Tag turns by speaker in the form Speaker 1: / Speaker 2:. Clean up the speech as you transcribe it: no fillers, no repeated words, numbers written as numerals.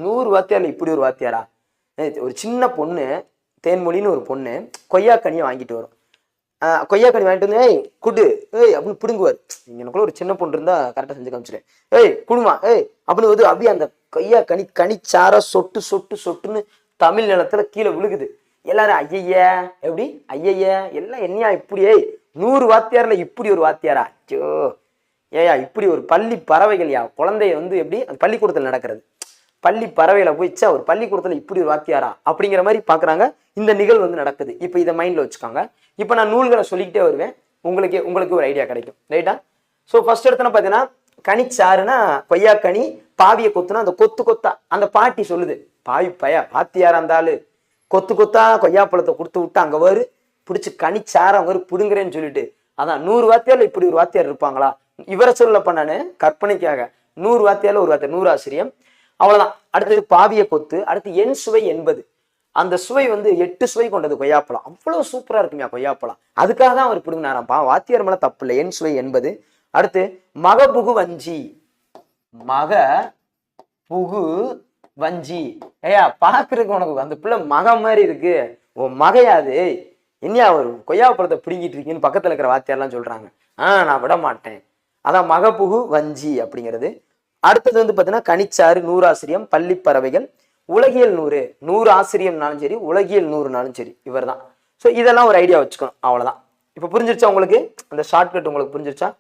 Speaker 1: 100 வாத்தியார்ல இப்படி ஒரு வாத்தியாரா? ஒரு சின்ன பொண்ணு, தேன்மொழின்னு ஒரு பொண்ணு கொய்யாக்கனியை வாங்கிட்டு வரும். கொய்யாக்கனி வாங்கிட்டு வந்து, ஏய் குடு, ஏய் அப்படின்னு பிடுங்குவார். எனக்குள்ள ஒரு சின்ன பொண்ணு இருந்தா கரெக்டா செஞ்சு காமிச்சிரு. ஏய் குடுமா, ஏய் அப்படின்னு வந்து அப்படியே அந்த கொய்யாக்கனி கனிச்சார சொட்டு சொட்டு சொட்டுன்னு தமிழ் நிலத்துல கீழே விழுகுது. எல்லாரும் ஐயய்ய, எப்படி ஐயய்ய, எல்லாம் என்னையா இப்படியே 100 வாத்தியார்ல இப்படி ஒரு வாத்தியாரா? ஐயோ ஏயா, இப்படி ஒரு பள்ளி பறவைகள்யா, குழந்தைய வந்து எப்படி அந்த பள்ளிக்கூடத்தில் நடக்கிறது, பள்ளி பறவையில போயிச்சா ஒரு பள்ளிக்கூடத்துல இப்படி ஒரு வாத்தியாரா அப்படிங்கிற மாதிரி பாக்குறாங்க. இந்த நிகழ்வு வந்து நடக்குது. இப்ப இதை மைண்ட்ல வச்சுக்காங்க. இப்ப நான் நூல்களை சொல்லிக்கிட்டே வருவேன், உங்களுக்கு ஒரு ஐடியா கிடைக்கும். ரைட்டா? ஸோ ஃபர்ஸ்ட் இடத்துல பாத்தீங்கன்னா கனிச்சாருன்னா கொய்யாக்கனி, பாவிய கொத்துனா அந்த கொத்து கொத்தா அந்த பாட்டி சொல்லுது, பாவி பய வாத்தியாரா இருந்தாலும் கொத்து கொத்தா கொய்யாப்பழத்தை கொடுத்து விட்டு அங்க வரு பிடிச்சி கனிச்சார அவங்க பிடுங்குறேன்னு சொல்லிட்டு. அதான் 100 வாத்தியார்ல இப்படி ஒரு வாத்தியார் இருப்பாங்களா? இவரை சொல்லப்ப நானு கற்பனைக்காக 100 வாத்தியார்ல ஒரு வாத்தியார், 100 ஆசிரியம், அவ்வளவுதான். அடுத்தது பாவிய கொத்து, அடுத்து என் சுவை 80. அந்த சுவை வந்து 8 சுவை கொண்டது கொய்யாப்பழம். அவ்வளவு சூப்பரா இருக்குமியா கொய்யாப்பழம். அதுக்காக தான் அவர் பிடுங்கினாராம்பா. வாத்தியார் மேல தப்பு இல்லை. என் சுவை 80. அடுத்து மகபுகு வஞ்சி, மக புகு வஞ்சி. ஏயா பாக்குறதுக்கு உனக்கு அந்த பிள்ளை மக மாதிரி இருக்கு, உன் மகையாது என்னையா ஒரு கொய்யாப்பழத்தை பிடிங்கிட்டு இருக்கீன்னு பக்கத்துல இருக்கிற வாத்தியார்லாம் சொல்றாங்க. நான் விட மாட்டேன். அதான் மகபுகு வஞ்சி அப்படிங்கிறது. அடுத்தது வந்து பாத்தீங்கன்னா கனிச்சாறு, 100 ஆசிரியம், பள்ளி பறவைகள், உலகியல் 100. 100 ஆசிரியம்னாலும் சரி, உலகியல் 100னாலும் சரி, இவர் தான். ஸோ இதெல்லாம் ஒரு ஐடியா வச்சுக்கணும். அவ்வளவுதான். இப்ப புரிஞ்சிருச்சா உங்களுக்கு? அந்த ஷார்ட்கட் உங்களுக்கு புரிஞ்சிருச்சா?